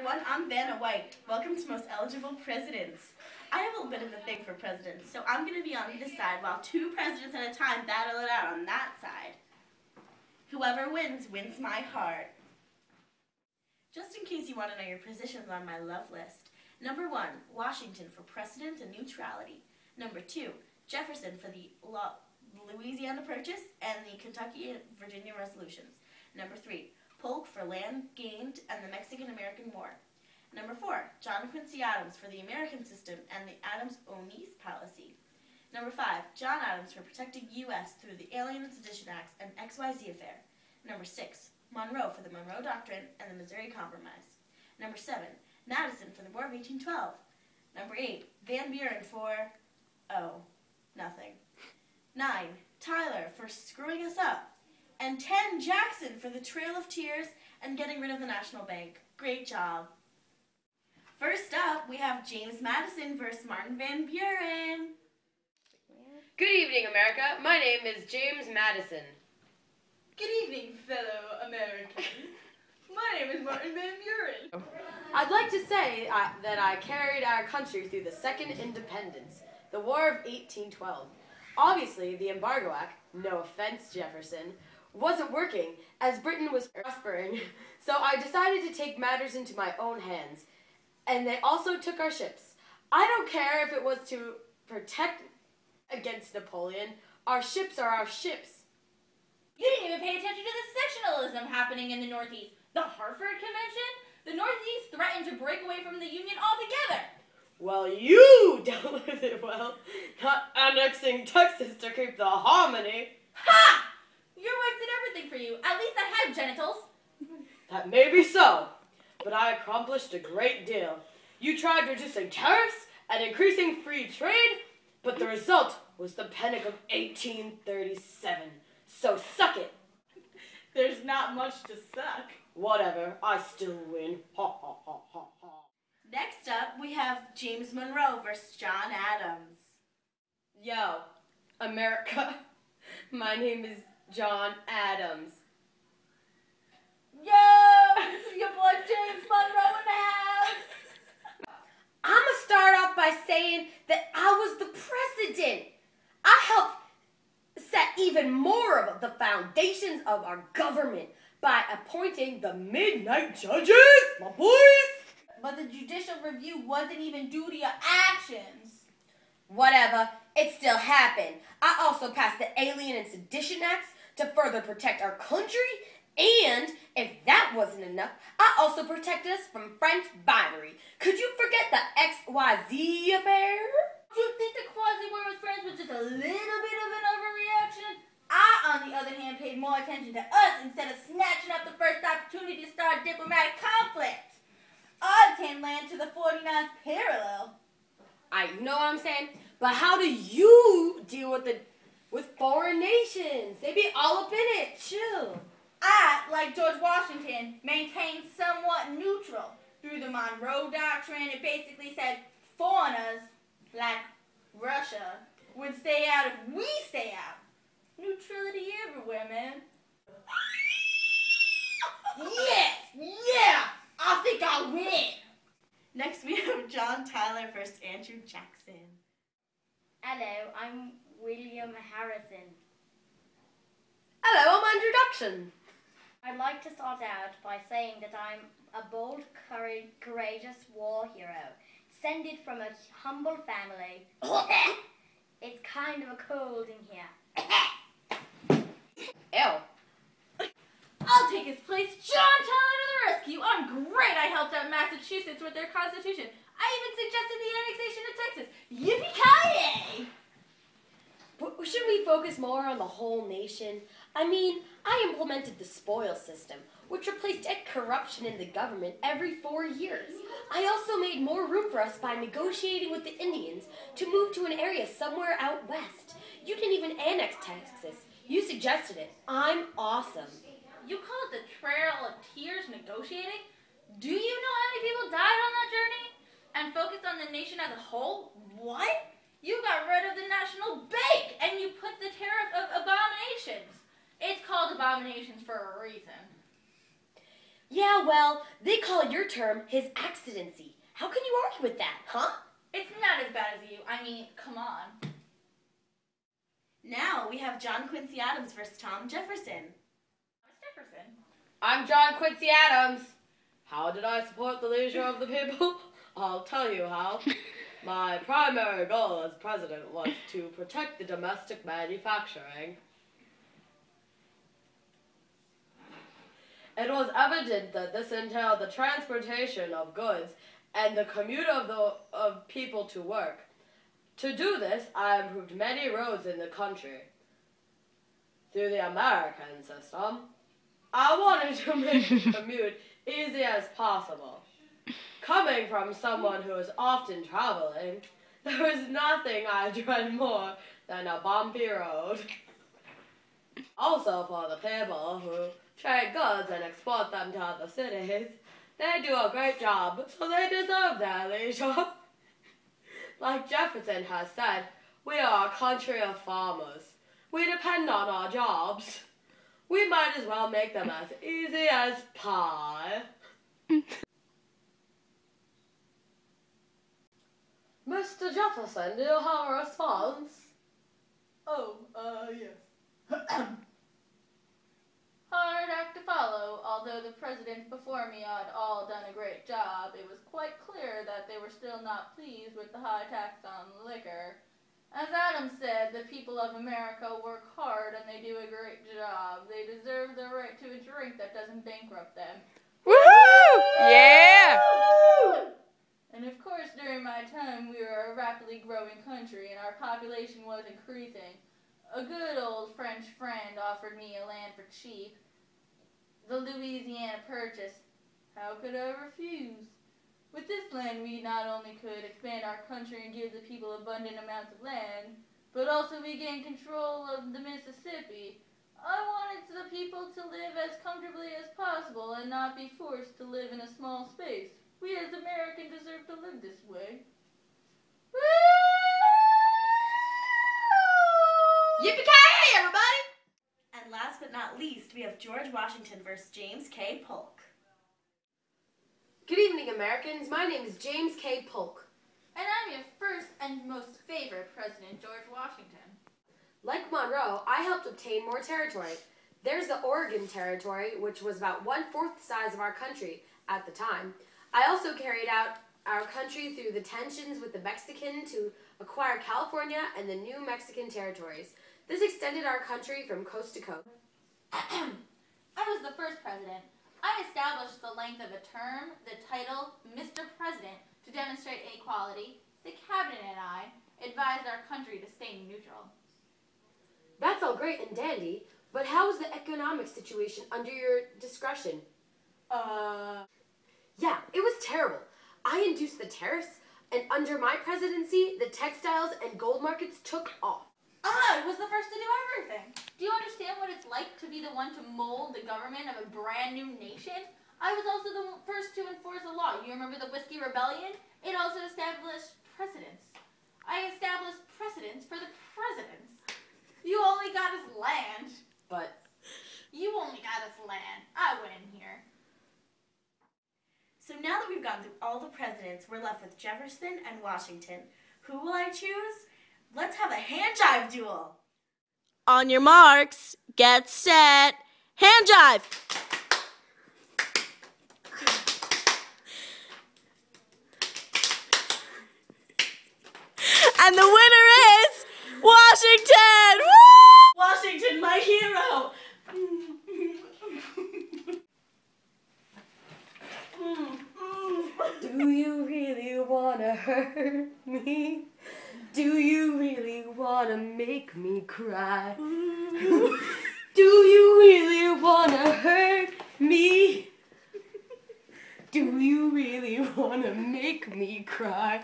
everyone, I'm Vanna White. Welcome to Most Eligible Presidents. I have a bit of a thing for presidents, so I'm going to be on this side while two presidents at a time battle it out on that side. Whoever wins, wins my heart. Just in case you want to know your positions on my love list. Number 1, Washington for precedence and neutrality. Number 2, Jefferson for the Louisiana Purchase and the Kentucky and Virginia resolutions. Number 3, Polk for land gained and the Mexican-American War. Number 4, John Quincy Adams for the American system and the Adams-Onis policy. Number 5, John Adams for protecting U.S. through the Alien and Sedition Acts and XYZ affair. Number 6, Monroe for the Monroe Doctrine and the Missouri Compromise. Number 7, Madison for the War of 1812. Number 8, Van Buren for, nothing. 9, Tyler for screwing us up. And 10, Jackson for the Trail of Tears and getting rid of the National Bank. Great job. First up, we have James Madison versus Martin Van Buren. Good evening, America. My name is James Madison. Good evening, fellow Americans. My name is Martin Van Buren. I'd like to say that I carried our country through the Second Independence, the War of 1812. Obviously, the Embargo Act, no offense, Jefferson, wasn't working as Britain was prospering, so I decided to take matters into my own hands. And they also took our ships. I don't care if it was to protect against Napoleon. Our ships are our ships. You didn't even pay attention to the sectionalism happening in the Northeast. The Hartford Convention? The Northeast threatened to break away from the Union altogether. Well, you dealt with it well, not annexing Texas to keep the harmony. Ha! Your wife did everything for you. At least I had genitals. That may be so, but I accomplished a great deal. You tried reducing tariffs and increasing free trade, but the result was the Panic of 1837. So suck it. There's not much to suck. Whatever, I still win. Ha ha ha ha ha. Next up, we have James Monroe versus John Adams. Yo, America. My name is John Adams. Yo, this is your boy James Monroe in the house. I'm gonna start off by saying that I was the president. I helped set even more of the foundations of our government by appointing the midnight judges, my boys. But the judicial review wasn't even due to your actions. Whatever, it still happened. I also passed the Alien and Sedition Acts to further protect our country, and if that wasn't enough, I also protected us from French bribery. Could you forget the XYZ affair? Do you think the quasi-war with France was just a little bit of an overreaction? I, on the other hand, paid more attention to us instead of snatching up the first opportunity to start diplomatic conflict. I obtained land to the 49th parallel. You know what I'm saying? But how do you deal with foreign nations? They be all up in it. Chill. I, like George Washington, maintained somewhat neutral. Through the Monroe Doctrine, it basically said foreigners, like Russia, would stay out if we stay out. Neutrality everywhere, man. Yes! Yeah! I think I win! Next, we have John Tyler versus Andrew Jackson. Hello, I'm William Harrison. Hello, I'm Andrew Jackson. I'd like to start out by saying that I'm a bold, courageous war hero, descended from a humble family. It's kind of a cold in here. Ew. I'll take his place. John Tyler to the rescue. I'm great. I helped out Massachusetts with their constitution. I even suggested the annexation of Texas. Yippee-ki-yay! But shouldn't we focus more on the whole nation? I mean, I implemented the spoils system, which replaced corruption in the government every 4 years. I also made more room for us by negotiating with the Indians to move to an area somewhere out west. You didn't even annex Texas. You suggested it. I'm awesome. You call it the Trail of Tears negotiating? Do you know how many people died on that journey? And focused on the nation as a whole? What? You got rid of the National Bank and you put the tariff of abominations. It's called abominations for a reason. Yeah, well, they call your term His Excellency. How can you argue with that, huh? It's not as bad as you. I mean, come on. Now we have John Quincy Adams versus Tom Jefferson. Thomas Jefferson. I'm John Quincy Adams. How did I support the leisure of the people? I'll tell you how. My primary goal as president was to protect the domestic manufacturing. It was evident that this entailed the transportation of goods and the commute of people to work. To do this, I improved many roads in the country. Through the American system, I wanted to make the commute easy as possible. Coming from someone who is often traveling, there was nothing I dread more than a bumpy road. Also for the people who trade goods and export them to other cities, they do a great job, so they deserve their leisure. Like Jefferson has said, we are a country of farmers. We depend on our jobs. We might as well make them as easy as pie. Mr. Jefferson, do you have a response? Yes. Hard act to follow. Although the presidents before me had all done a great job, it was quite clear that they were still not pleased with the high tax on liquor. As Adams said, the people of America work hard and they do a great job. They deserve the right to a drink that doesn't bankrupt them. Woohoo! Yeah! And of course, during my time, we were a rapidly growing country and our population was increasing. A good old French friend offered me a land for cheap. The Louisiana Purchase. How could I refuse? With this land, we not only could expand our country and give the people abundant amounts of land, but also we gained control of the Mississippi. I wanted the people to live as comfortably as possible and not be forced to live in a small space. We as Americans deserve to live this way. Yippee-ki-yay, everybody! And last but not least, we have George Washington versus James K. Polk. Good evening, Americans. My name is James K. Polk. And I'm your first and most favorite president, George Washington. Like Monroe, I helped obtain more territory. There's the Oregon Territory, which was about 1/4 the size of our country at the time. I also carried out our country through the tensions with the Mexican to acquire California and the new Mexican territories. This extended our country from coast to coast. I was the first president. I established the length of a term, the title, Mr. President, to demonstrate equality. The cabinet and I advised our country to stay neutral. That's all great and dandy, but how was the economic situation under your discretion? Yeah, it was terrible. I induced the tariffs, and under my presidency, the textiles and gold markets took off. I was the first to do everything. Do you understand what it's like to be the one to mold the government of a brand new nation? I was also the first to enforce a law. You remember the Whiskey Rebellion? It also established precedents. I established precedents for the presidents. You only got us land. But You only got us land. I win here. So now that we've gone through all the presidents, we're left with Jefferson and Washington. Who will I choose? Let's have a hand jive duel. On your marks, get set, hand jive! And the winner is Washington! Woo! Washington, my hero! do you really wanna hurt me? Do you really wanna make me cry? Do you really wanna hurt me? Do you really wanna make me cry?